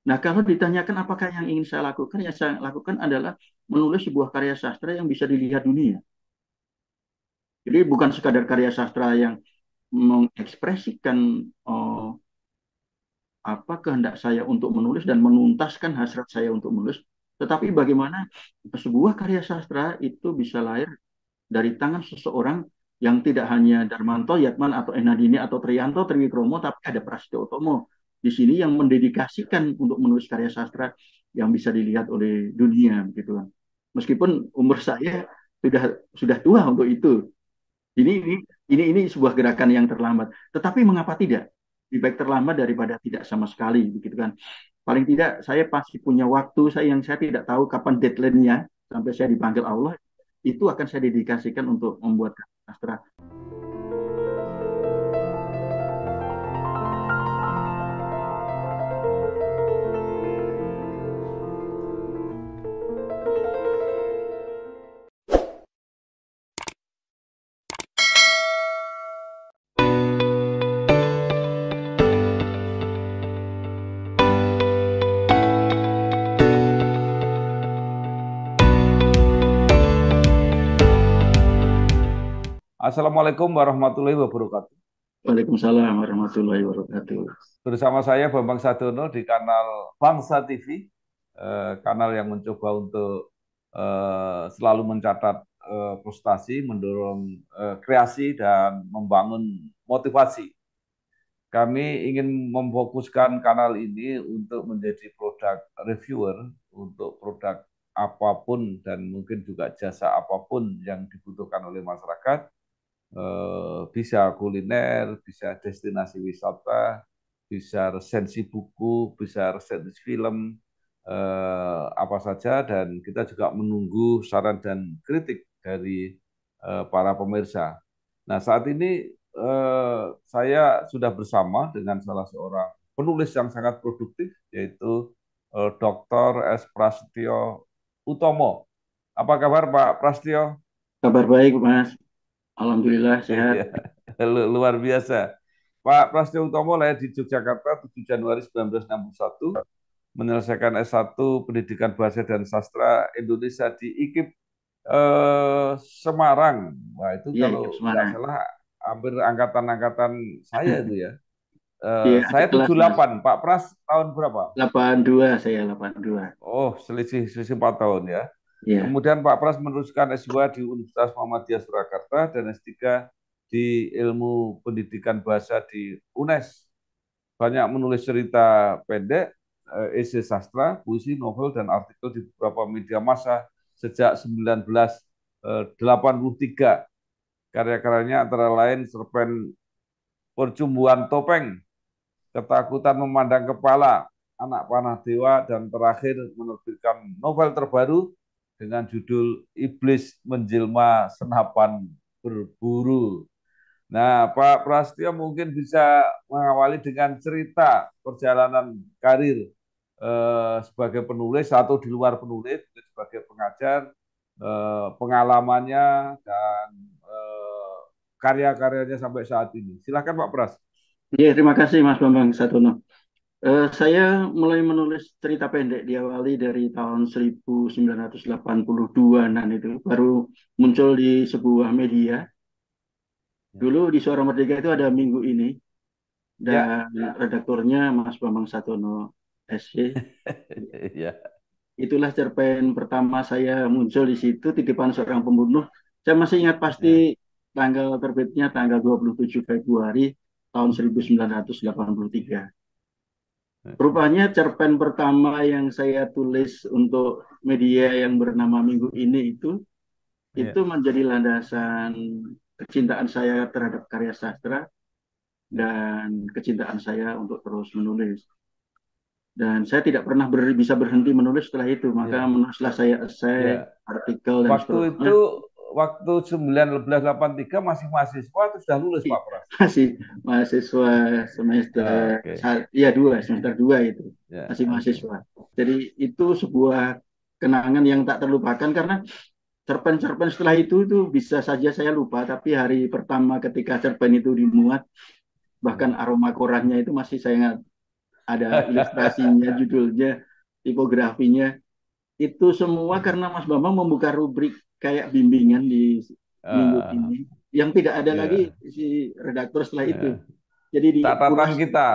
Nah, kalau ditanyakan apakah yang ingin saya lakukan, yang saya lakukan adalah menulis sebuah karya sastra yang bisa dilihat dunia. Jadi bukan sekadar karya sastra yang mengekspresikan oh, apa kehendak saya untuk menulis dan menuntaskan hasrat saya untuk menulis, tetapi bagaimana sebuah karya sastra itu bisa lahir dari tangan seseorang yang tidak hanya Darmanto, Yatman, atau Enadini, atau Triyanto, Triwikromo, tapi ada Prasetyo Utomo di sini yang mendedikasikan untuk menulis karya sastra yang bisa dilihat oleh dunia, gitu kan. Meskipun umur saya sudah tua untuk itu. Ini ini ini sebuah gerakan yang terlambat. Tetapi mengapa tidak? Lebih baik terlambat daripada tidak sama sekali, begitu kan? Paling tidak saya pasti punya waktu saya yang saya tidak tahu kapan deadline-nya sampai saya dipanggil Allah, itu akan saya dedikasikan untuk membuat sastra. Assalamualaikum warahmatullahi wabarakatuh. Waalaikumsalam warahmatullahi wabarakatuh. Bersama saya Bambang Sadono di kanal Bangsa TV, kanal yang mencoba untuk selalu mencatat prestasi, mendorong kreasi dan membangun motivasi. Kami ingin memfokuskan kanal ini untuk menjadi produk reviewer untuk produk apapun dan mungkin juga jasa apapun yang dibutuhkan oleh masyarakat. Bisa kuliner, bisa destinasi wisata, bisa resensi buku, bisa resensi film, apa saja, dan kita juga menunggu saran dan kritik dari para pemirsa. Nah, saat ini saya sudah bersama dengan salah seorang penulis yang sangat produktif, yaitu Dr. S. Prasetyo Utomo. Apa kabar Pak Prasetyo? Kabar baik, Mas. Alhamdulillah sehat. Iya, luar biasa. Pak Prasetyo Utomo lahir di Yogyakarta 7 Januari 1961, menyelesaikan S1 Pendidikan Bahasa dan Sastra Indonesia di IKIP Semarang. Wah, itu Iya, Ikip kalau nggak Semarang. salah hampir angkatan-angkatan saya itu ya. Iya, adik Saya kelas, Mas. 78, Pak Pras tahun berapa? 82 saya 82. Oh, selisih 4 tahun ya. Iya. Kemudian Pak Pras meneruskan S2 di Universitas Muhammadiyah Surakarta dan S3 di Ilmu Pendidikan Bahasa di UNES. Banyak menulis cerita pendek, esai sastra, puisi, novel, dan artikel di beberapa media massa sejak 1983. Karya-karyanya antara lain cerpen Percumbuan Topeng, Ketakutan Memandang Kepala, Anak Panah Dewa, dan terakhir menerbitkan novel terbaru dengan judul Iblis Menjelma Senapan Berburu. Nah, Pak Prasetyo mungkin bisa mengawali dengan cerita perjalanan karir sebagai penulis atau di luar penulis, sebagai pengajar, pengalamannya dan karya-karyanya sampai saat ini. Silakan Pak Pras. Iya, terima kasih Mas Bambang Satono. Saya mulai menulis cerita pendek diawali dari tahun 1982-an itu baru muncul di sebuah media. Dulu di Suara Merdeka itu ada Minggu Ini Ya, dan redakturnya Mas Bambang Satono SC. ya, Itulah cerpen pertama saya muncul di situ, Titipan Seorang Pembunuh. Saya masih ingat ya. pasti tanggal terbitnya tanggal 27 Februari tahun 1983. Rupanya cerpen pertama yang saya tulis untuk media yang bernama Minggu Ini itu Ya, menjadi landasan kecintaan saya terhadap karya sastra ya, dan kecintaan saya untuk terus menulis. Dan saya tidak pernah bisa berhenti menulis setelah itu. Maka ya, menulislah saya esai, ya. artikel, dan Waktu itu, seterusnya. waktu 1983 masih mahasiswa atau sudah lulus Pak Pras? Masih mahasiswa semester, Oke, ya dua, semester dua itu. ya, Masih oke. mahasiswa. Jadi itu sebuah kenangan yang tak terlupakan karena cerpen-cerpen setelah itu bisa saja saya lupa, tapi hari pertama ketika cerpen itu dimuat, bahkan Hmm. aroma korannya itu masih saya ingat. ada ilustrasinya, judulnya, tipografinya. Itu semua karena Mas Bambang membuka rubrik kayak bimbingan di minggu Ah, ini, yang tidak ada lagi ya, si redaktur setelah itu. ya. Jadi Catatan dikulas. kita.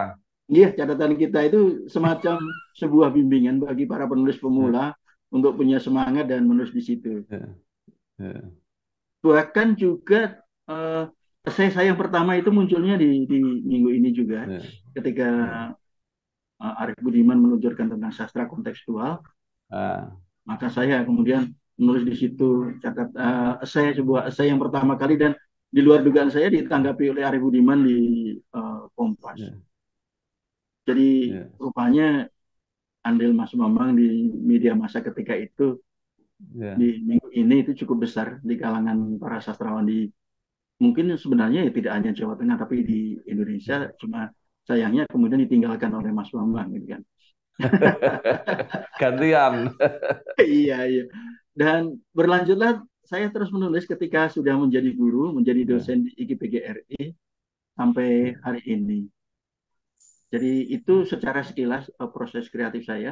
Iya, catatan kita itu semacam sebuah bimbingan bagi para penulis Ya, pemula untuk punya semangat dan menulis di situ. ya, ya, Bahkan juga eh, saya yang pertama itu munculnya di minggu ini juga, ya, ketika ya. Arif Budiman meluncurkan tentang sastra kontekstual, Ah, maka saya kemudian menulis di situ saya sebuah saya yang pertama kali, dan di luar dugaan saya ditanggapi oleh Arif Budiman di Kompas. ya, Jadi ya, rupanya andil Mas Bambang di media massa ketika itu ya. di minggu ini itu cukup besar di kalangan para sastrawan di, mungkin sebenarnya ya tidak hanya Jawa Tengah tapi di Indonesia, cuma sayangnya kemudian ditinggalkan oleh Mas Bambang gitu kan. Gantian. Iya, iya. Dan berlanjutlah saya terus menulis ketika sudah menjadi guru, menjadi Ya, dosen di IKIP-GRI sampai hari ini. Jadi itu secara sekilas proses kreatif saya.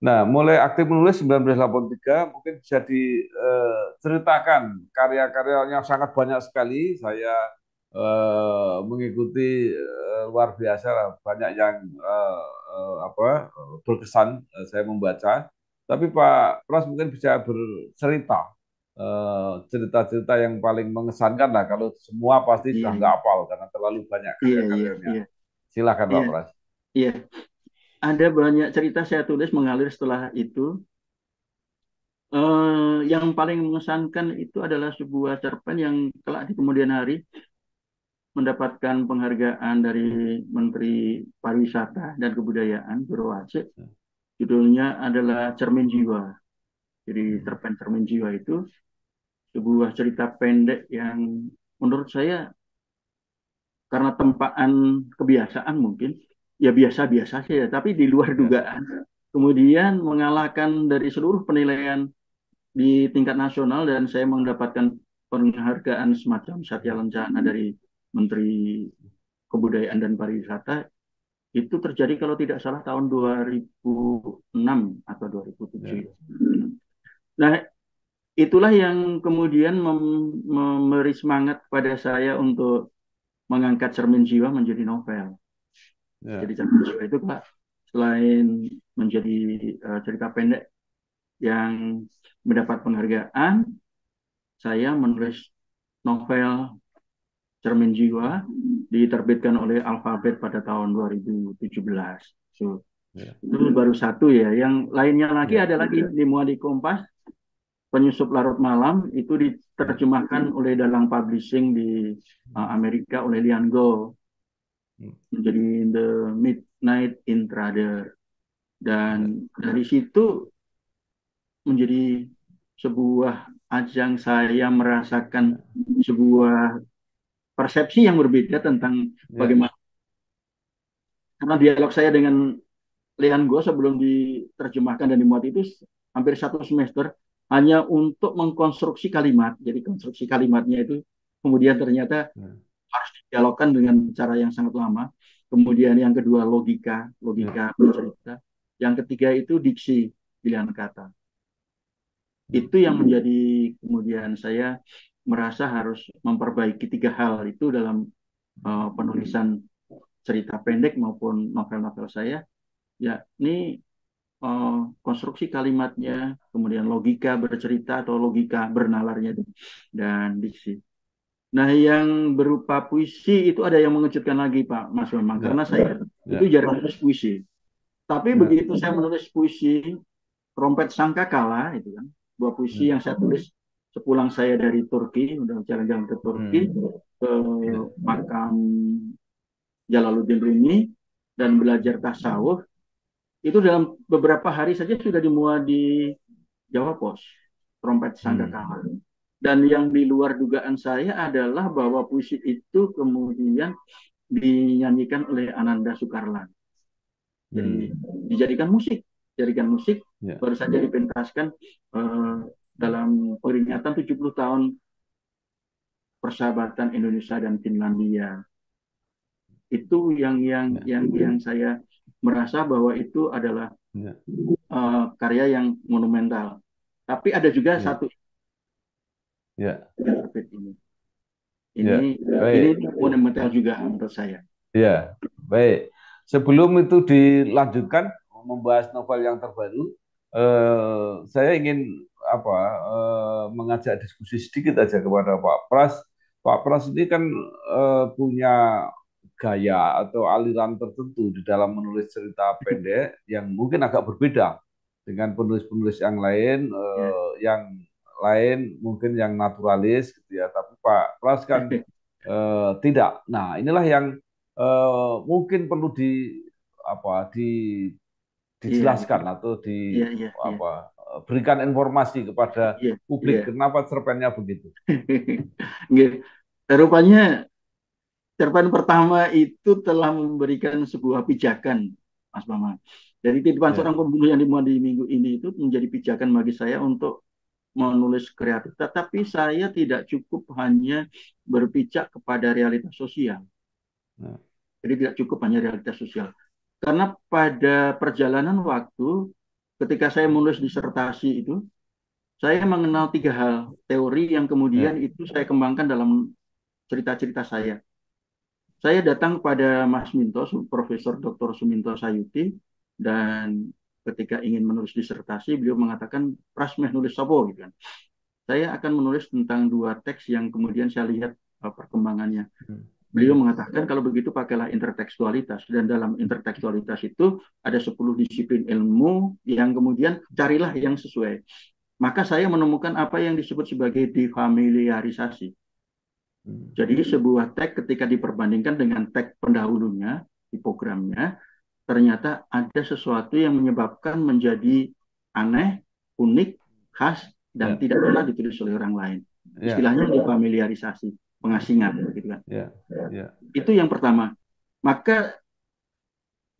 nah, mulai aktif menulis 1983, mungkin bisa diceritakan karya-karyanya sangat banyak sekali. Saya mengikuti luar biasa lah, banyak yang berkesan saya membaca. Tapi Pak Pras mungkin bisa bercerita cerita-cerita yang paling mengesankan lah. Kalau semua pasti sudah Iya, nggak iya, hafal karena terlalu banyak iya, iya, karya-karyanya. iya, Silakan Pak iya, Pras. iya. Ada banyak cerita saya tulis mengalir setelah itu. Yang paling mengesankan itu adalah sebuah cerpen yang kelak di kemudian hari mendapatkan penghargaan dari Menteri Pariwisata dan Kebudayaan Jero Aceh. Judulnya adalah Cermin Jiwa. Jadi cerpen Cermin Jiwa itu sebuah cerita pendek yang menurut saya karena tempaan kebiasaan mungkin ya biasa-biasa saja, tapi di luar Ya, dugaan. Kemudian mengalahkan dari seluruh penilaian di tingkat nasional, dan saya mendapatkan penghargaan semacam Satya Lencana dari Menteri Kebudayaan dan Pariwisata. Itu terjadi kalau tidak salah tahun 2006 atau 2007. ya, Nah, itulah yang kemudian memberi semangat pada saya untuk mengangkat Cermin Jiwa menjadi novel. Jadi ya, Cermin Jiwa itu Pak, selain menjadi cerita pendek yang mendapat penghargaan, saya menulis novel Cermin Jiwa diterbitkan oleh Alfabet pada tahun 2017. So, ya, itu baru satu ya. Yang lainnya lagi ya, ada lagi dimuat di Kompas, Penyusup Larut Malam, itu ya. diterjemahkan oleh Dalang Publishing di Amerika oleh Lian Go Hmm. menjadi The Midnight Intruder. Ya, Dan dari situ menjadi sebuah ajang saya merasakan sebuah persepsi yang berbeda tentang ya, bagaimana, karena dialog saya dengan Lian Go sebelum diterjemahkan dan dimuat itu hampir satu semester hanya untuk mengkonstruksi kalimat. Jadi konstruksi kalimatnya itu kemudian ternyata ya, harus didialogkan dengan cara yang sangat lama. Kemudian yang kedua logika, ya, logika bercerita. Yang ketiga itu diksi, pilihan kata. hmm, Itu yang menjadi kemudian saya merasa harus memperbaiki tiga hal itu dalam penulisan cerita pendek maupun novel-novel saya, yakni konstruksi kalimatnya, kemudian logika bercerita atau logika bernalarnya itu, dan diksi. Nah, yang berupa puisi itu ada yang mengejutkan lagi Pak Mas Bambang, ya, karena saya itu ya, jarang menulis puisi. Tapi ya, begitu saya menulis puisi Trompet Sangkakala itu kan, buah puisi hmm, yang saya tulis sepulang saya dari Turki, udah jalan-jalan ke Turki, hmm, ke ya, makam Jalaluddin Rumi dan belajar tasawuf. Itu dalam beberapa hari saja sudah dimuat di Jawa Pos, Trompet hmm, Sangkakala. Dan yang di luar dugaan saya adalah bahwa puisi itu kemudian dinyanyikan oleh Ananda Sukarlan. Jadi dijadikan musik Ya. baru saja dipentaskan dalam peringatan 70 tahun persahabatan Indonesia dan Finlandia. Itu yang saya merasa bahwa itu adalah karya yang monumental. Tapi ada juga satu interpret ini monumental juga menurut saya. Ya, baik. Sebelum itu dilanjutkan membahas novel yang terbaru, saya ingin mengajak diskusi sedikit aja kepada Pak Pras. Pak Pras ini kan punya gaya atau aliran tertentu di dalam menulis cerita pendek yang mungkin agak berbeda dengan penulis-penulis yang lain, mungkin yang naturalis gitu ya. Tapi Pak Pras kan tidak. Nah, inilah yang mungkin perlu dijelaskan atau berikan informasi kepada publik kenapa cerpennya begitu. Rupanya cerpen pertama itu telah memberikan sebuah pijakan, Mas Bambang. Dari Titipan Seorang Pembunuh yang dimuat di minggu ini itu menjadi pijakan bagi saya untuk menulis kreatif. Tetapi saya tidak cukup hanya berpijak kepada realitas sosial. Jadi tidak cukup hanya realitas sosial. Karena pada perjalanan waktu, ketika saya menulis disertasi itu, saya mengenal 3 hal teori yang kemudian itu saya kembangkan dalam cerita-cerita saya. Saya datang pada Mas Minto, Profesor Dr. Suminto Sayuti, dan ketika ingin menulis disertasi, beliau mengatakan, Pras meh nulis sopo, gitu kan. Saya akan menulis tentang 2 teks yang kemudian saya lihat perkembangannya. Beliau mengatakan kalau begitu pakailah intertekstualitas, dan dalam intertekstualitas itu ada 10 disiplin ilmu yang kemudian carilah yang sesuai. Maka saya menemukan apa yang disebut sebagai defamiliarisasi. Jadi sebuah teks ketika diperbandingkan dengan teks pendahulunya, tipogramnya, ternyata ada sesuatu yang menyebabkan menjadi aneh, unik, khas, dan tidak pernah ditulis oleh orang lain. Istilahnya defamiliarisasi, pengasingan, gitu kan. Itu yang pertama. Maka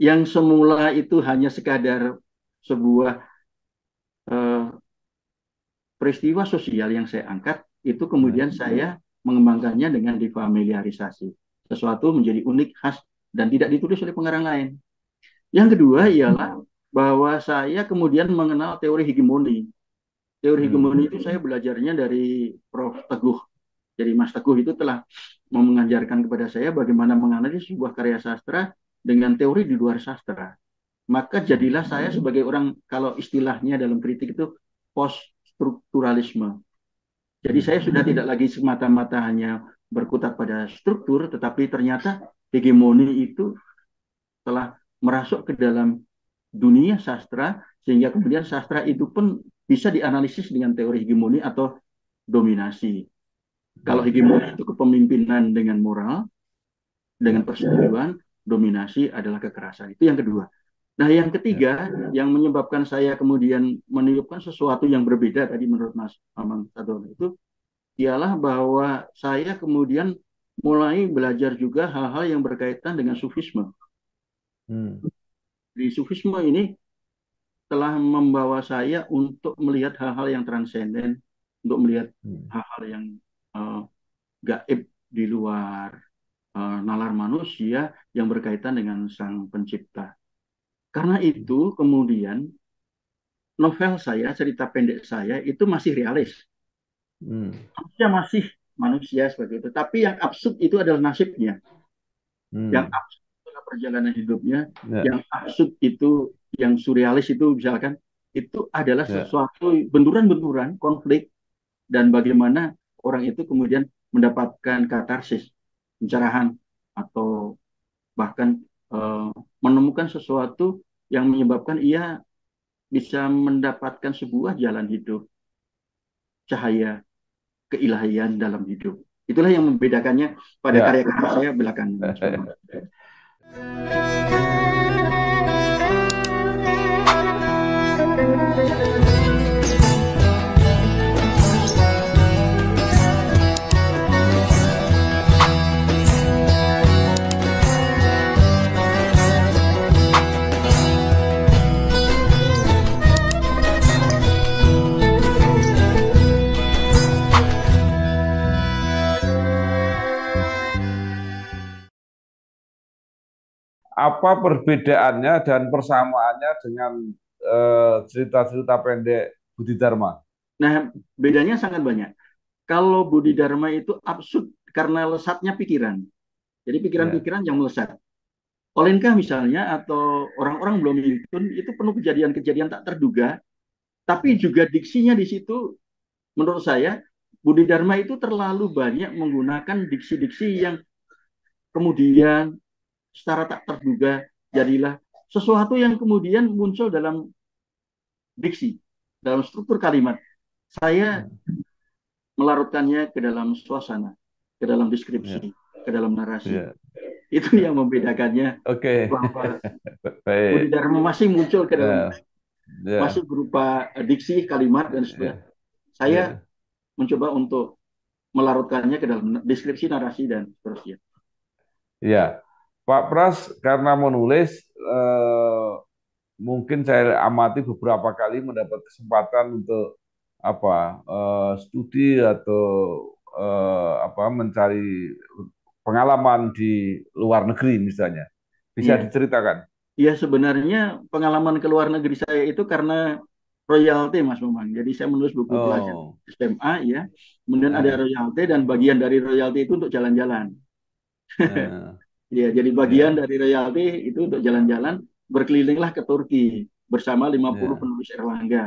yang semula itu hanya sekadar sebuah peristiwa sosial yang saya angkat, itu kemudian saya mengembangkannya dengan defamiliarisasi. Sesuatu menjadi unik, khas, dan tidak ditulis oleh pengarang lain. Yang kedua ialah bahwa saya kemudian mengenal teori hegemoni. Teori hegemoni itu saya belajarnya dari Prof. Teguh. Jadi Mas Teguh itu telah mengajarkan kepada saya bagaimana menganalisis sebuah karya sastra dengan teori di luar sastra. Maka jadilah saya sebagai orang, kalau istilahnya dalam kritik itu post-strukturalisme. Jadi saya sudah tidak lagi semata-mata hanya berkutat pada struktur, tetapi ternyata hegemoni itu telah merasuk ke dalam dunia sastra, sehingga kemudian sastra itu pun bisa dianalisis dengan teori hegemoni atau dominasi. Kalau hegemoni itu kepemimpinan dengan moral, dengan persetujuan, dominasi adalah kekerasan. Itu yang kedua. Nah, yang ketiga, yang menyebabkan saya kemudian meniupkan sesuatu yang berbeda tadi menurut Mas Bambang Sadono itu, ialah bahwa saya kemudian mulai belajar juga hal-hal yang berkaitan dengan sufisme. Di sufisme ini telah membawa saya untuk melihat hal-hal yang transenden, untuk melihat hal-hal yang gaib di luar nalar manusia yang berkaitan dengan Sang Pencipta. Karena itu kemudian novel saya, cerita pendek saya itu masih realis. Manusia masih manusia seperti itu. Tapi yang absurd itu adalah nasibnya. Yang absurd adalah perjalanan hidupnya. Yang absurd itu, yang surrealis itu misalkan, itu adalah sesuatu benturan-benturan, konflik, dan bagaimana orang itu kemudian mendapatkan katarsis, pencerahan, atau bahkan menemukan sesuatu yang menyebabkan ia bisa mendapatkan sebuah jalan hidup, cahaya keilahian dalam hidup. Itulah yang membedakannya pada karya-karya saya belakangan. apa perbedaannya dan persamaannya dengan cerita-cerita pendek Budi Dharma? Nah, bedanya sangat banyak. Kalau Budi Dharma itu absurd karena lesatnya pikiran. Jadi Ya, pikiran-pikiran yang melesat. Olenka misalnya atau orang-orang belum itu penuh kejadian-kejadian tak terduga, tapi ya, juga diksinya di situ menurut saya Budi Dharma itu terlalu banyak menggunakan diksi-diksi yang kemudian secara tak terduga jadilah sesuatu yang kemudian muncul dalam diksi, dalam struktur kalimat. Saya melarutkannya ke dalam suasana, ke dalam ya, deskripsi, ke dalam narasi. ya. Itu yang membedakannya Oke, bahwa Budi baik. Dharma masih muncul ke dalam Ya, masih ya, berupa diksi, kalimat dan seterusnya. ya, Saya ya, mencoba untuk melarutkannya ke dalam deskripsi narasi dan seterusnya. ya. Pak Pras, karena menulis, mungkin saya amati beberapa kali mendapat kesempatan untuk apa studi atau apa mencari pengalaman di luar negeri misalnya. Bisa Iya, diceritakan? iya sebenarnya pengalaman ke luar negeri saya itu karena royalti Mas Memang. Jadi saya menulis buku pelajaran Oh, SMA ya, kemudian ada eh, royalti dan bagian dari royalti itu untuk jalan-jalan. eh, Iya, jadi bagian ya, dari royalti itu untuk jalan-jalan berkelilinglah ke Turki bersama 50 ya, penulis Erlangga.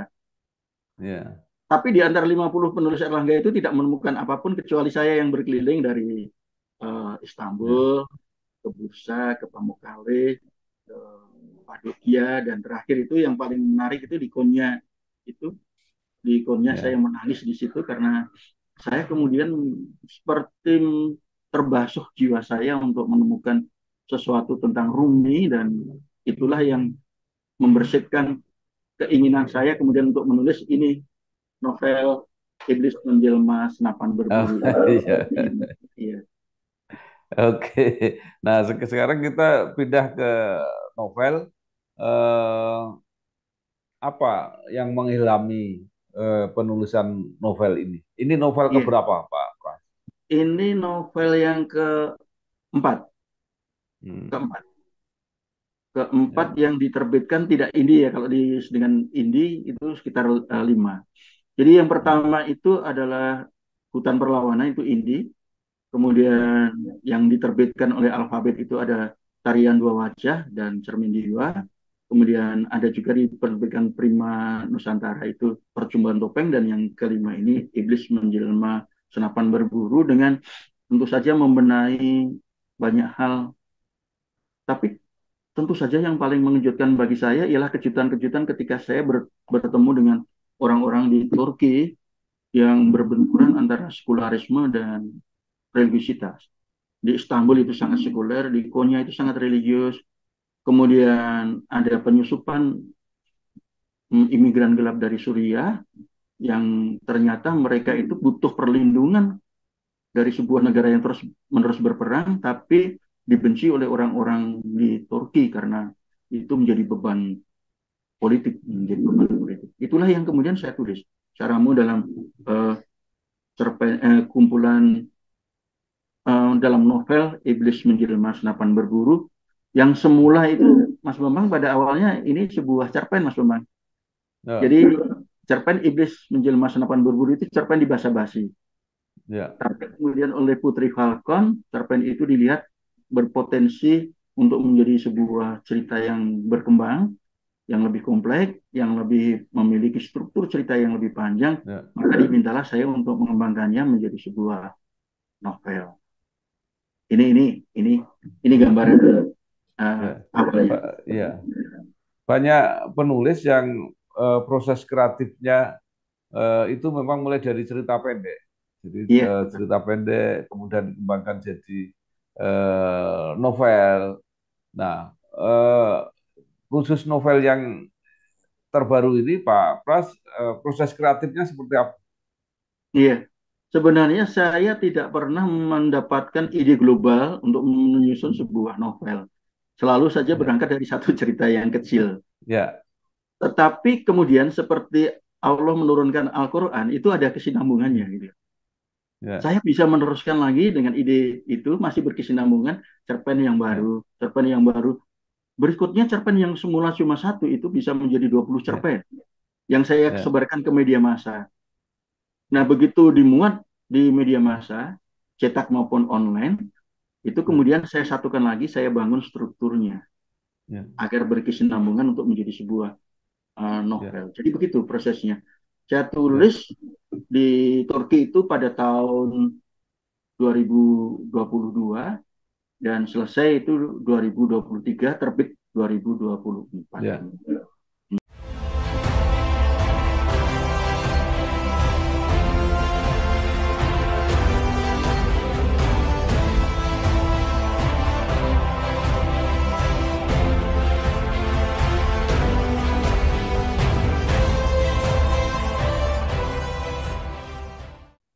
ya, Tapi di antara 50 penulis Erlangga itu tidak menemukan apapun kecuali saya yang berkeliling dari ya, Istanbul ke Bursa, ke Pamukkale, ke Padokia, dan terakhir itu yang paling menarik itu di Konya. Itu di Konya saya ya, menangis di situ karena saya kemudian seperti terbasuh jiwa saya untuk menemukan sesuatu tentang Rumi dan itulah yang membersihkan keinginan saya kemudian untuk menulis ini novel Iblis Menjelma Senapan oh, Berburu. iya. Iya, Oke. Nah, sekarang kita pindah ke novel. Eh, apa yang mengilhami penulisan novel ini? Ini novel iya. keberapa, Pak Pras? Ini novel yang keempat, Hmm, keempat, keempat ya, yang diterbitkan tidak indie ya. Kalau dengan indie itu sekitar lima. Jadi yang hmm, pertama itu adalah Hutan Perlawanan itu indie. ya, Kemudian yang diterbitkan oleh Alfabet itu ada Tarian Dua Wajah dan Cermin Jiwa. Kemudian ada juga diterbitkan Prima Nusantara itu Percumbuan Topeng dan yang kelima ini Iblis Menjelma Senapan Berburu dengan tentu saja membenahi banyak hal. Tapi tentu saja yang paling mengejutkan bagi saya ialah kejutan-kejutan ketika saya bertemu dengan orang-orang di Turki yang hmm, berbenturan antara sekularisme dan religiusitas. Di Istanbul itu sangat sekuler, di Konya itu sangat religius. Kemudian ada penyusupan imigran gelap dari Suriah yang ternyata mereka itu butuh perlindungan dari sebuah negara yang terus menerus berperang, tapi dibenci oleh orang-orang di Turki karena itu menjadi beban politik, menjadi beban politik. Itulah yang kemudian saya tulis. Caramu dalam uh, kumpulan dalam novel Iblis Menjelma Senapan Berburu yang semula itu Mas Bambang pada awalnya ini sebuah cerpen Mas Bambang. ya, Jadi cerpen Iblis Menjelma Senapan Berburu itu cerpen di bahasa basi. ya, Tapi kemudian oleh Putri Falcon, cerpen itu dilihat berpotensi untuk menjadi sebuah cerita yang berkembang, yang lebih kompleks, yang lebih memiliki struktur cerita yang lebih panjang, ya, maka dimintalah saya untuk mengembangkannya menjadi sebuah novel. Ini ini ini gambaran ya. awalnya. Ya. Banyak penulis yang proses kreatifnya itu memang mulai dari cerita pendek. Jadi Iya, cerita pendek kemudian dikembangkan jadi novel. Nah, khusus novel yang terbaru ini, Pak Pras, proses kreatifnya seperti apa? iya. Sebenarnya saya tidak pernah mendapatkan ide global untuk menyusun sebuah novel. Selalu saja Ya, berangkat dari satu cerita yang kecil. ya, Tetapi kemudian seperti Allah menurunkan Al-Quran, itu ada kesinambungannya. Gitu. ya, Saya bisa meneruskan lagi dengan ide itu, masih berkesinambungan, cerpen yang ya, baru, cerpen yang baru. Berikutnya cerpen yang semula cuma satu itu bisa menjadi 20 ya, cerpen yang saya ya, sebarkan ke media massa. Nah, begitu dimuat di media massa, cetak maupun online, itu ya, kemudian saya satukan lagi, saya bangun strukturnya ya, agar berkesinambungan untuk menjadi sebuah ya, novel. Jadi begitu prosesnya. Saya ya. tulis di Turki itu pada tahun 2022 dan selesai itu 2023, terbit 2024. Ya.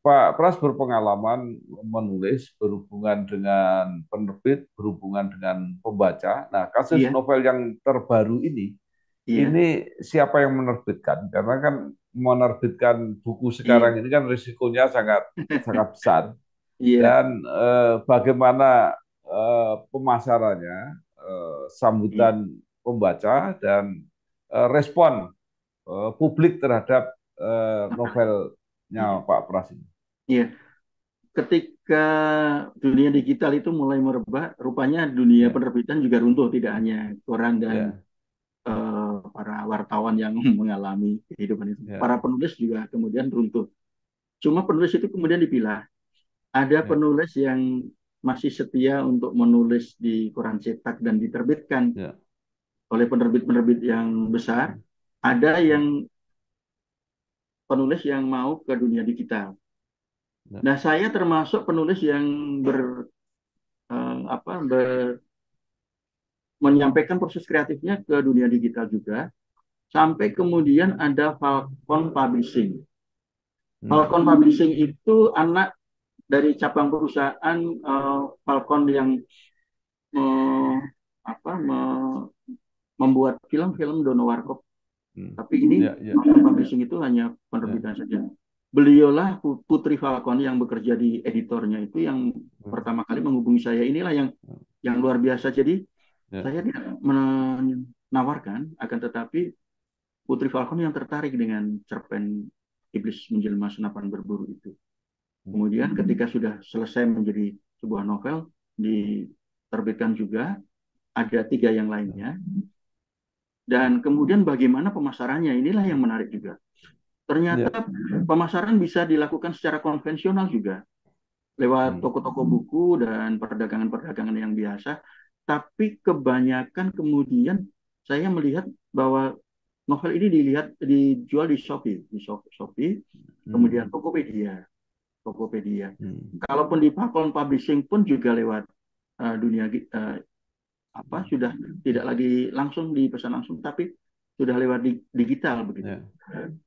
Pak Pras berpengalaman menulis berhubungan dengan penerbit, berhubungan dengan pembaca. Nah, kasus Iya, novel yang terbaru iya, ini siapa yang menerbitkan? Karena kan menerbitkan buku iya, sekarang ini kan risikonya sangat sangat besar. iya, Dan bagaimana pemasarannya, iya, sambutan pembaca dan respon publik terhadap novelnya iya, Pak Pras ini. iya. Ketika dunia digital itu mulai merebak, rupanya dunia Ya, penerbitan juga runtuh, tidak hanya koran dan ya, para wartawan yang mengalami kehidupan itu. ya, Para penulis juga kemudian runtuh. Cuma penulis itu kemudian dipilah. Ada ya, penulis yang masih setia untuk menulis di koran cetak dan diterbitkan ya, oleh penerbit-penerbit yang besar. Ada ya, yang penulis yang mau ke dunia digital. ya, Nah, saya termasuk penulis yang apa, menyampaikan proses kreatifnya ke dunia digital juga, sampai kemudian ada Falcon Publishing. hmm, Falcon Publishing itu anak dari cabang perusahaan Falcon yang uh, apa, membuat film-film Dono Warkop. hmm, Tapi ini ya, ya, publishing itu hanya ya, penerbitan saja. Beliaulah Putri Falcon yang bekerja di editornya itu yang pertama kali menghubungi saya. Inilah yang luar biasa. Jadi ya, saya tidak menawarkan, akan tetapi Putri Falcon yang tertarik dengan cerpen Iblis Menjelma Senapan Berburu itu. Kemudian ketika sudah selesai menjadi sebuah novel, diterbitkan juga, ada tiga yang lainnya. Dan kemudian bagaimana pemasarannya, inilah yang menarik juga. ya, Ternyata pemasaran bisa dilakukan secara konvensional juga, lewat hmm, toko-toko buku dan perdagangan-perdagangan yang biasa. Tapi kebanyakan kemudian saya melihat bahwa novel ini dijual di Shopee, Shopee, hmm, kemudian Tokopedia, Tokopedia. hmm, Kalaupun di Pakon Publishing pun juga lewat dunia apa, sudah tidak lagi langsung dipesan langsung, tapi sudah lewat digital begitu. ya,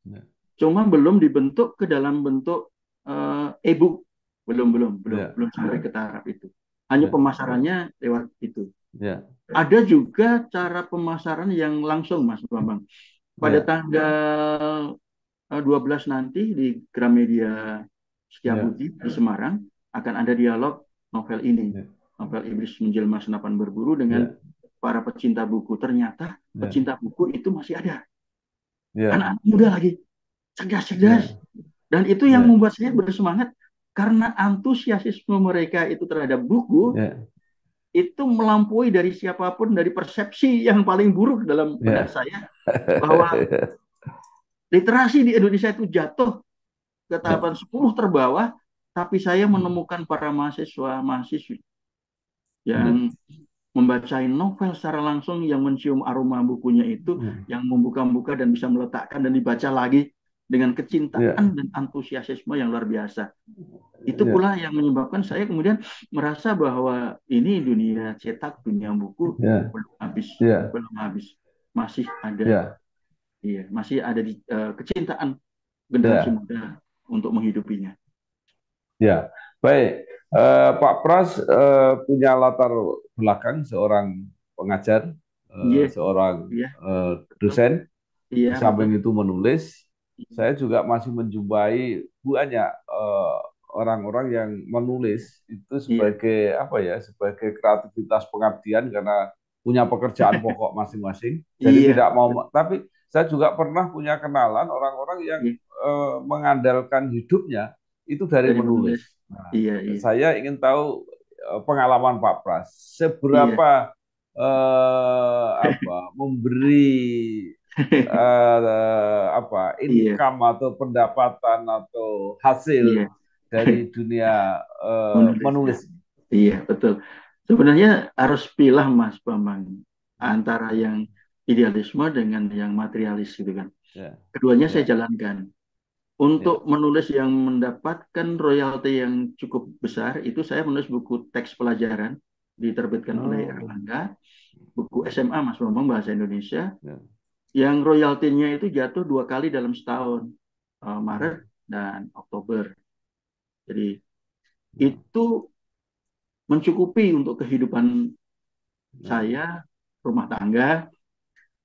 ya, Cuma belum dibentuk ke dalam bentuk e-book, belum belum belum ya, belum sampai ke taraf itu. Hanya ya, pemasarannya lewat itu. ya, Ada juga cara pemasaran yang langsung, Mas Bambang. Pada ya, tanggal 12 nanti di Gramedia ya, Setiabudi di Semarang akan ada dialog novel ini, ya, novel Iblis Menjelma Senapan Berburu dengan ya, para pecinta buku. Ternyata ya, pecinta buku itu masih ada, ya, anak-anak muda lagi, cerdas-cerdas. ya, Dan itu yang ya, membuat saya bersemangat karena antusiasme mereka itu terhadap buku ya, itu melampaui dari siapapun, dari persepsi yang paling buruk dalam benak ya, saya bahwa literasi di Indonesia itu jatuh ke ya, tahapan 10 terbawah, tapi saya hmm, menemukan para mahasiswa-mahasiswi ya, yang membaca novel secara langsung, yang mencium aroma bukunya itu, hmm, yang membuka-buka dan bisa meletakkan dan dibaca lagi dengan ya, kecintaan dan antusiasme yang luar biasa. Itu ya, pula yang menyebabkan saya kemudian merasa bahwa ini dunia cetak, dunia buku ya, belum habis, ya, belum habis. Masih ada, ya, iya, masih ada di kecintaan generasi ya, muda untuk menghidupinya. ya. Baik, Pak Pras punya latar belakang seorang pengajar, Iya, seorang iya, betul. dosen, Iya, di betul. samping itu menulis. Saya juga masih menjumpai banyak orang-orang yang menulis itu Iya, sebagai apa ya, sebagai kreativitas pengabdian karena punya pekerjaan pokok masing-masing. Jadi Iya, tidak mau, tapi saya juga pernah punya kenalan orang-orang yang iya, mengandalkan hidupnya itu dari dari menulis. menulis. Nah, Iya, iya, saya ingin tahu pengalaman Pak Pras, iya. seberapa memberi Iya, income atau pendapatan atau hasil iya, dari dunia menulis ya. menulis. Iya, betul. Sebenarnya harus pilah Mas Bambang Ya, antara yang idealisme dengan yang materialis gitu kan. ya, Keduanya saya ya, jalankan. Untuk ya. menulis yang mendapatkan royalti yang cukup besar, itu saya menulis buku teks pelajaran diterbitkan oleh Oh, Erlangga, buku SMA Mas Bambang bahasa Indonesia, ya, yang royaltinya itu jatuh 2 kali dalam setahun, ya, Maret dan Oktober. Jadi ya, itu mencukupi untuk kehidupan ya, saya, rumah tangga, ya,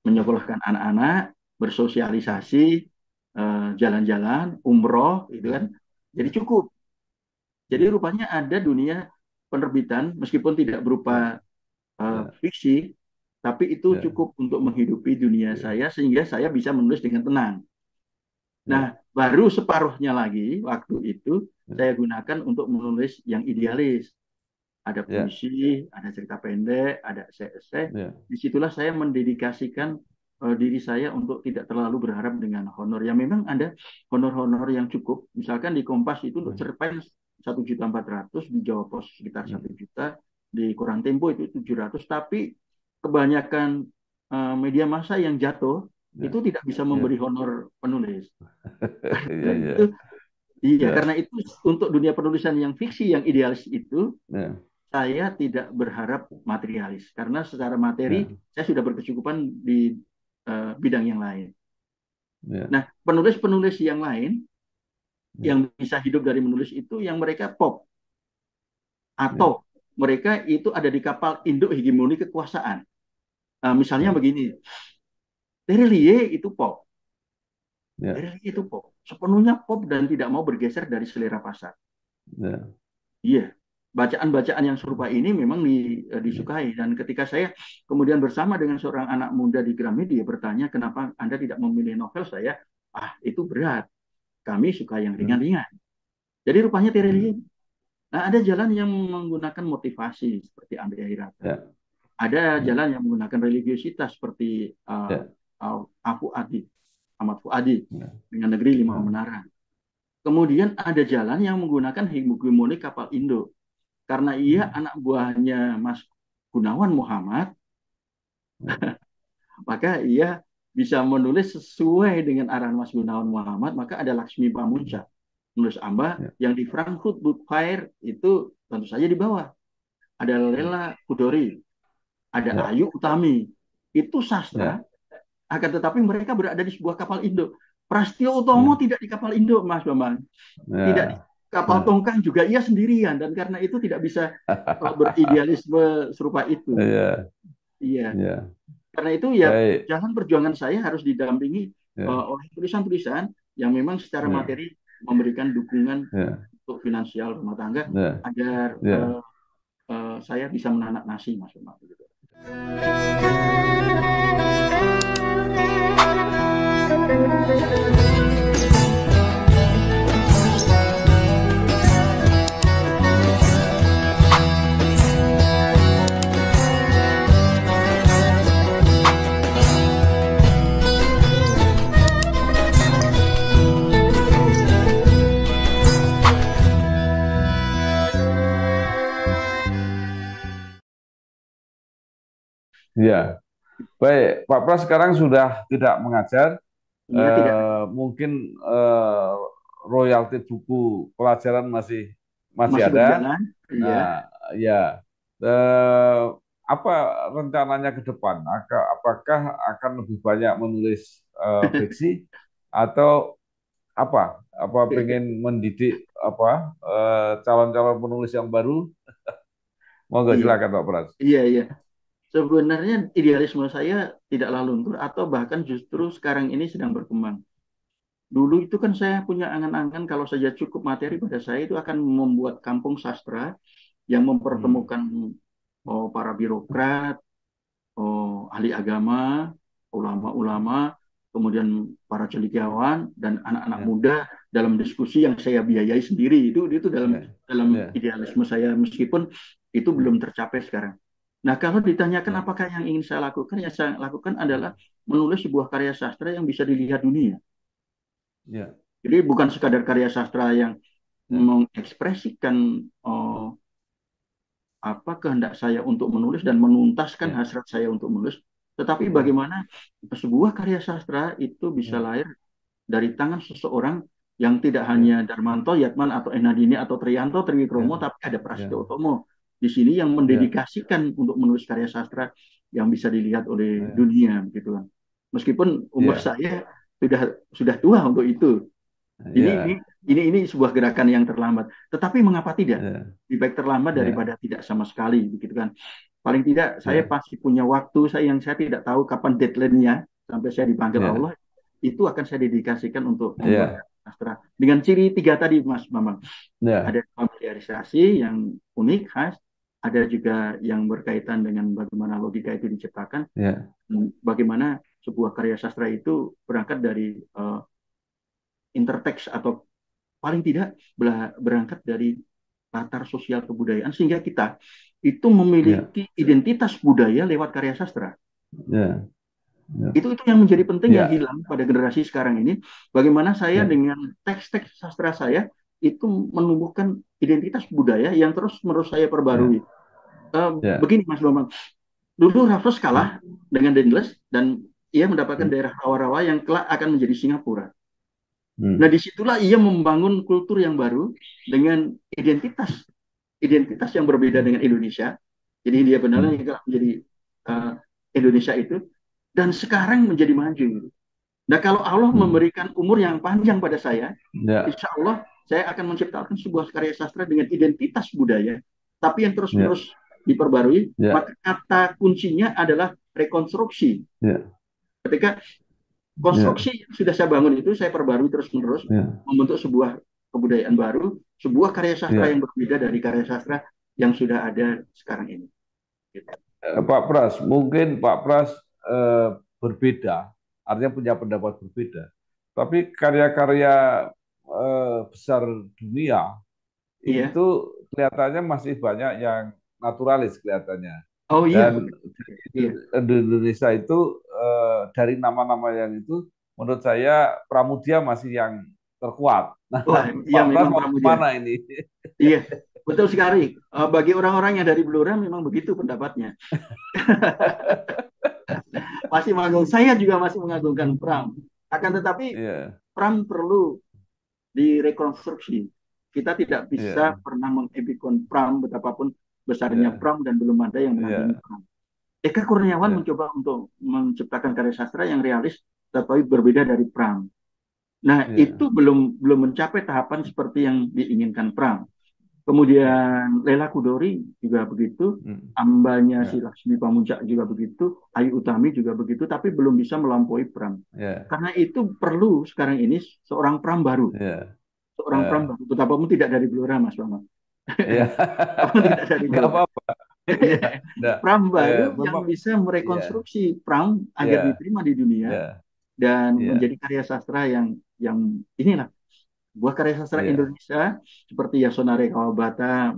menyekolahkan anak-anak, ya, bersosialisasi, jalan-jalan, umroh, gitu ya, kan. Jadi ya, cukup. Jadi ya, rupanya ada dunia penerbitan, meskipun tidak ya, berupa ya, fiksi, tapi itu ya, cukup untuk menghidupi dunia ya, saya, sehingga saya bisa menulis dengan tenang. Nah, ya, baru separuhnya lagi, waktu itu, ya, saya gunakan untuk menulis yang idealis. Ada ya, puisi, ada cerita pendek, ada esai-esai. ya, Disitulah saya mendedikasikan diri saya untuk tidak terlalu berharap dengan honor. Ya memang ada honor-honor yang cukup. Misalkan di Kompas itu untuk cerpen 1.400.000, di Jawa Pos sekitar 1 juta, di Kurang Tempo itu 700. Tapi kebanyakan media massa yang jatuh ya, itu tidak bisa ya, memberi honor penulis. ya, Karena itu, ya, iya, ya, karena itu untuk dunia penulisan yang fiksi, yang idealis itu, ya, saya tidak berharap materialis karena secara materi ya, saya sudah berkecukupan di bidang yang lain. ya, Nah, penulis-penulis yang lain ya, yang bisa hidup dari menulis itu yang mereka pop ya, atau mereka itu ada di kapal induk hegemoni kekuasaan. Misalnya ya, begini, Terelie itu pop, ya, Terelie itu pop, sepenuhnya pop dan tidak mau bergeser dari selera pasar. ya, Iya, bacaan-bacaan yang serupa ini memang ya, disukai. Dan ketika saya kemudian bersama dengan seorang anak muda di Gramedia bertanya, kenapa Anda tidak memilih novel saya? Ah, itu berat. Kami suka yang ya, ringan-ringan. Jadi rupanya ya, Terelie. Nah, ada jalan yang menggunakan motivasi seperti Andrea Hirata. ya, Ada ya, jalan yang menggunakan religiositas seperti ya, Afu Adi, Ahmad Fuadi ya, dengan Negeri Lima ya, Menara. Kemudian ada jalan yang menggunakan hegemoni kapal Indo. Karena ia anak buahnya Mas Gunawan Muhammad, ya, maka ia bisa menulis sesuai dengan arahan Mas Gunawan Muhammad. Maka ada Laksmi Pamunca, menulis Amba, ya, yang di Frankfurt Book Fair itu tentu saja di bawah. Ada Lela Kudori, ada ya, Ayu Utami. Itu sastra, ya, akan tetapi mereka berada di sebuah kapal Indo. Prastio Utomo ya, tidak di kapal Indo, Mas Bambang. Tidak di ya, kapal tongkang juga ia sendirian, dan karena itu tidak bisa beridealisme serupa itu. ya, Iya. ya, Karena itu ya baik, jalan perjuangan saya harus didampingi ya, oleh tulisan-tulisan yang memang secara ya, materi memberikan dukungan ya, untuk finansial rumah tangga ya, agar ya. saya bisa menanak nasi, Mas Umar. Gitu. Ya, baik. Pak Pras sekarang sudah tidak mengajar. Iya, tidak Mungkin royalti buku pelajaran masih masih masih ada. berjalan. Iya. Nah, ya. Eh, apa rencananya ke depan? Apakah akan lebih banyak menulis fiksi atau apa? Apa pengen mendidik apa calon-calon penulis yang baru? Monggo Iya, silakan Pak Pras. iya, iya. Sebenarnya idealisme saya tidaklah luntur atau bahkan justru sekarang ini sedang berkembang. Dulu itu kan saya punya angan-angan kalau saja cukup materi pada saya itu akan membuat kampung sastra yang Hmm. mempertemukan para birokrat, ahli agama, ulama-ulama, kemudian para cendekiawan dan anak-anak ya, muda dalam diskusi yang saya biayai sendiri. Itu dalam ya, dalam ya, idealisme saya, meskipun itu ya, belum tercapai sekarang. Nah, kalau ditanyakan ya, apakah yang ingin saya lakukan, yang saya lakukan adalah menulis sebuah karya sastra yang bisa dilihat dunia. ya, Jadi bukan sekadar karya sastra yang ya, mengekspresikan apa kehendak saya untuk menulis dan menuntaskan ya, hasrat saya untuk menulis, tetapi ya, bagaimana sebuah karya sastra itu bisa ya, lahir dari tangan seseorang yang tidak ya, hanya Darmanto, Yatman, atau Enadini, atau Triyanto, ya, Triwikromo, tapi ada ya, Prasetyo Utomo di sini yang ya, mendedikasikan untuk menulis karya sastra yang bisa dilihat oleh ya, dunia, gitu kan. Meskipun umur ya, saya sudah tua untuk itu, ini ini ya, ini sebuah gerakan yang terlambat. Tetapi mengapa tidak? ya, Lebih baik terlambat ya, daripada tidak sama sekali, begitu kan? Paling tidak saya ya, pasti punya waktu saya yang saya tidak tahu kapan deadline-nya sampai saya dipanggil ya, Allah, itu akan saya dedikasikan untuk membuat ya, sastra. Dengan ciri tiga tadi, Mas Bambang. ya, Ada familiarisasi yang unik, khas, ada juga yang berkaitan dengan bagaimana logika itu diciptakan, ya, bagaimana sebuah karya sastra itu berangkat dari interteks atau paling tidak berangkat dari latar sosial kebudayaan sehingga kita itu ya, memiliki identitas budaya lewat karya sastra. ya, ya, Itu yang menjadi penting yang ya, hilang pada generasi sekarang ini. Bagaimana saya ya, dengan teks-teks sastra saya itu menumbuhkan identitas budaya yang terus menerus saya ya, perbarui. ya, Begini Mas Bambang, dulu Raffles kalah dengan Dendles dan ia mendapatkan hmm, daerah rawa-rawa yang kelak akan menjadi Singapura. Nah, hmm, disitulah ia membangun kultur yang baru dengan identitas identitas yang berbeda dengan Indonesia. Jadi dia hmm, benar-benar menjadi uh, Indonesia itu dan sekarang menjadi maju. Nah, kalau Allah hmm, memberikan umur yang panjang pada saya, ya, insya Allah saya akan menciptakan sebuah karya sastra dengan identitas budaya, tapi yang ya, terus-menerus diperbarui. ya, Maka kata kuncinya adalah rekonstruksi. ya, Ketika ya, konstruksi yang sudah saya bangun itu saya perbarui terus-menerus ya, membentuk sebuah kebudayaan baru, sebuah karya sastra yang ya. berbeda dari karya sastra yang sudah ada sekarang ini. Gitu. Pak Pras, mungkin Pak Pras eh, berbeda, artinya punya pendapat berbeda. Tapi karya-karya besar dunia Iya. itu kelihatannya masih banyak yang naturalis kelihatannya. Oh iya, Dan betul. Iya. di Indonesia itu dari nama-nama yang itu, menurut saya Pramudia masih yang terkuat. Nah, Wah, iya Pak Pras memang mau Pramudia. kemana ini? Iya, betul sekali. Bagi orang-orang yang dari Blora memang begitu pendapatnya. Masih mengagung. Saya juga masih mengagungkan Pram. Akan tetapi Iya, Pram perlu direkonstruksi. Kita tidak bisa iya, pernah mengepikon Pram betapapun besarnya iya, Pram dan belum ada yang menandingi iya, Pram. Eka Kurniawan iya, mencoba untuk menciptakan karya sastra yang realis tetapi berbeda dari Pram. Nah, iya, itu belum mencapai tahapan seperti yang diinginkan Pram. iya, Kemudian Lela Kudori juga begitu, hmm, ambanya si iya, Laksmi Pamuncak juga begitu, Ayu Utami juga begitu, tapi belum bisa melampaui Pram. iya, Karena itu perlu sekarang ini seorang Pram baru, iya, seorang Pram iya, baru. Betapapun tidak dari Blora, Mas Bambang. iya. Betapapun tidak dari Nggak Blora. apa-apa. Iya, nah, Pram baru yang memang, bisa iya, merekonstruksi Pram agar iya, diterima di dunia iya, dan iya, menjadi karya sastra yang inilah buah karya sastra iya, Indonesia seperti Yasona Kawabata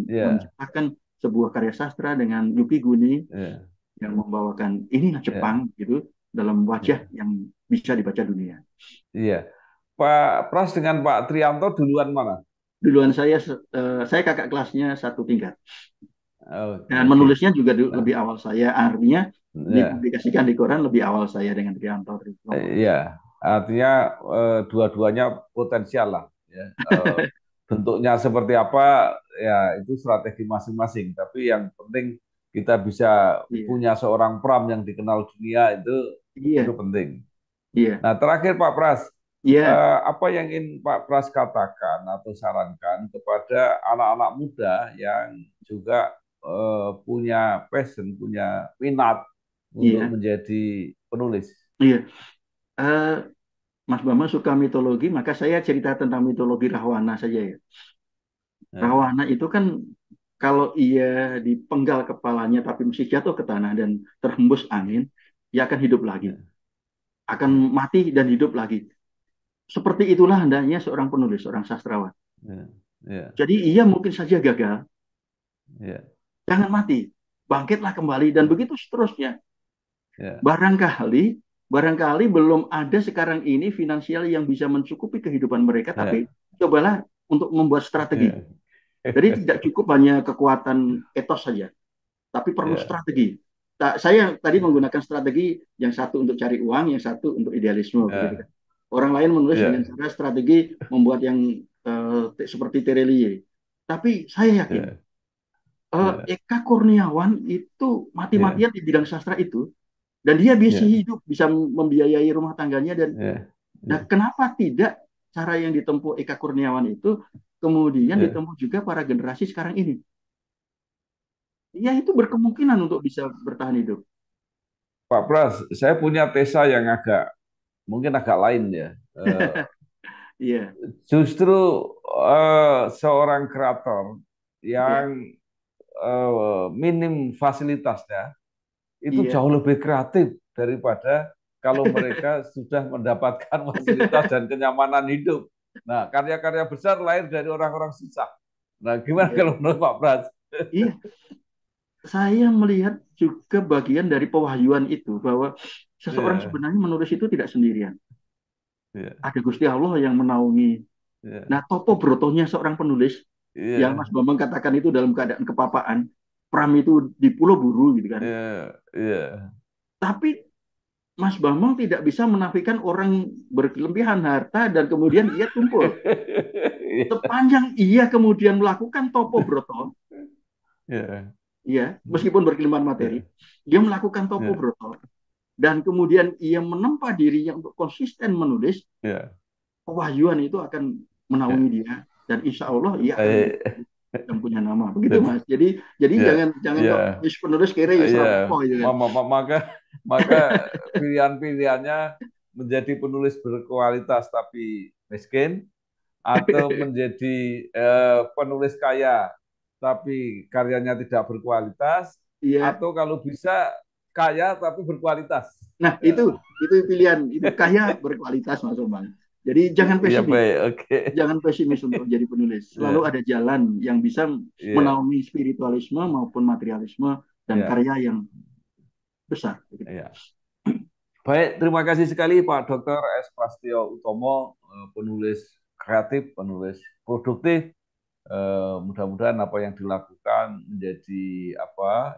iya, menciptakan sebuah karya sastra dengan Yuki Guni iya, yang membawakan inilah iya, Jepang gitu dalam wajah iya, yang bisa dibaca dunia. iya. Pak Pras dengan Pak Trianto duluan mana? Duluan saya kakak kelasnya satu tingkat Oke, dan oke. menulisnya juga Nah, lebih awal saya, artinya ya, dipublikasikan di koran lebih awal saya dengan Trianto Trikromo. iya. Artinya dua-duanya potensial lah. Ya. Bentuknya seperti apa, ya itu strategi masing-masing. Tapi yang penting kita bisa Iya, punya seorang Pram yang dikenal dunia itu iya, penting. iya, Nah, terakhir Pak Pras, iya, apa yang ingin Pak Pras katakan atau sarankan kepada anak-anak muda yang juga punya passion, punya minat untuk iya, menjadi penulis? iya. Eh, Mas Bambang suka mitologi, maka saya cerita tentang mitologi Rahwana saja ya. Ya, Rahwana itu kan kalau ia dipenggal kepalanya tapi masih jatuh ke tanah dan terhembus angin, ia akan hidup lagi, ya, akan ya, mati dan hidup lagi. Seperti itulah hendaknya seorang penulis, seorang sastrawan. ya, ya, Jadi ia mungkin saja gagal, ya, jangan mati, bangkitlah kembali dan begitu seterusnya. ya, Barangkali, barangkali belum ada sekarang ini finansial yang bisa mencukupi kehidupan mereka, tapi ya, cobalah untuk membuat strategi. ya, Jadi tidak cukup hanya kekuatan etos saja, tapi perlu ya, strategi. Saya tadi menggunakan strategi yang satu untuk cari uang, yang satu untuk idealisme, begitu kan. ya, Orang lain menulis dengan ya, cara strategi membuat yang seperti Terelie. Tapi saya yakin ya, ya, Eka Kurniawan itu ya, mati-matian di bidang sastra itu dan dia bisa ya, hidup, bisa membiayai rumah tangganya dan ya, nah ya, kenapa tidak cara yang ditempuh Eka Kurniawan itu kemudian ya. ditempuh juga para generasi sekarang ini? Dia itu berkemungkinan untuk bisa bertahan hidup. Pak Pras, saya punya tesa yang mungkin agak lain ya. Iya, Justru seorang kreator iya, yang minim fasilitasnya itu iya. jauh lebih kreatif daripada kalau mereka sudah mendapatkan fasilitas dan kenyamanan hidup. Nah, karya-karya besar lahir dari orang-orang susah. Nah, gimana Iya, kalau menurut Pak Pras? iya. Saya melihat juga bagian dari pewahyuan itu bahwa seseorang Iya, sebenarnya menulis itu tidak sendirian. iya, Ada Gusti Allah yang menaungi. iya, Nah, Topo Brotonya seorang penulis yang Mas iya, Bambang katakan itu dalam keadaan kepapaan, Pram itu di Pulau Buru gitu kan. iya, iya, Tapi Mas Bambang tidak bisa menafikan orang berkelebihan harta dan kemudian ia tumpul. Sepanjang ia kemudian melakukan Topo Broto, iya, ya, meskipun berkelimpahan materi, iya, dia melakukan Topo iya, Broto dan kemudian ia menempa dirinya untuk konsisten menulis, iya, kewahyuan itu akan iya. menaungi dia dan insya Allah ia akan menjadi Eh, yang punya nama. Begitu Mas. Jadi ya, jangan jangan ya, kok penulis kira ya ya, serapopo gitu kan. maka maka pilihan-pilihannya menjadi penulis berkualitas tapi miskin atau menjadi penulis kaya tapi karyanya tidak berkualitas Iya. atau kalau bisa kaya tapi berkualitas. Nah, Ya, itu pilihan, itu kaya berkualitas Mas Bambang. Jadi jangan ya pesimis. baik, oke. Jangan pesimis untuk menjadi penulis. Selalu Ya, ada jalan yang bisa ya, menaungi spiritualisme maupun materialisme dan ya, karya yang besar. Begitu. ya. Baik, terima kasih sekali Pak Dr. S. Prastio Utomo, penulis kreatif, penulis produktif. Mudah-mudahan apa yang dilakukan menjadi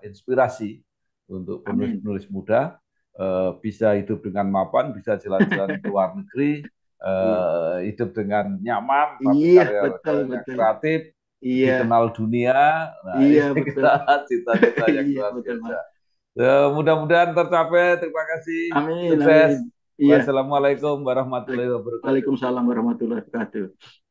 inspirasi untuk Amin. penulis-penulis muda, bisa hidup dengan mapan, bisa jalan-jalan ke luar negeri, Iya, hidup dengan nyaman, tapi iya betul karya-karyanya betul. kreatif, Iya, dikenal dunia. Nah, iya ini betul. kita cita-cita yang Iya luar betul biasa. Mas. Mudah-mudahan tercapai. Terima kasih. Amin, Sukses. amin. Iya. Wassalamualaikum warahmatullahi wabarakatuh. Waalaikumsalam warahmatullahi wabarakatuh.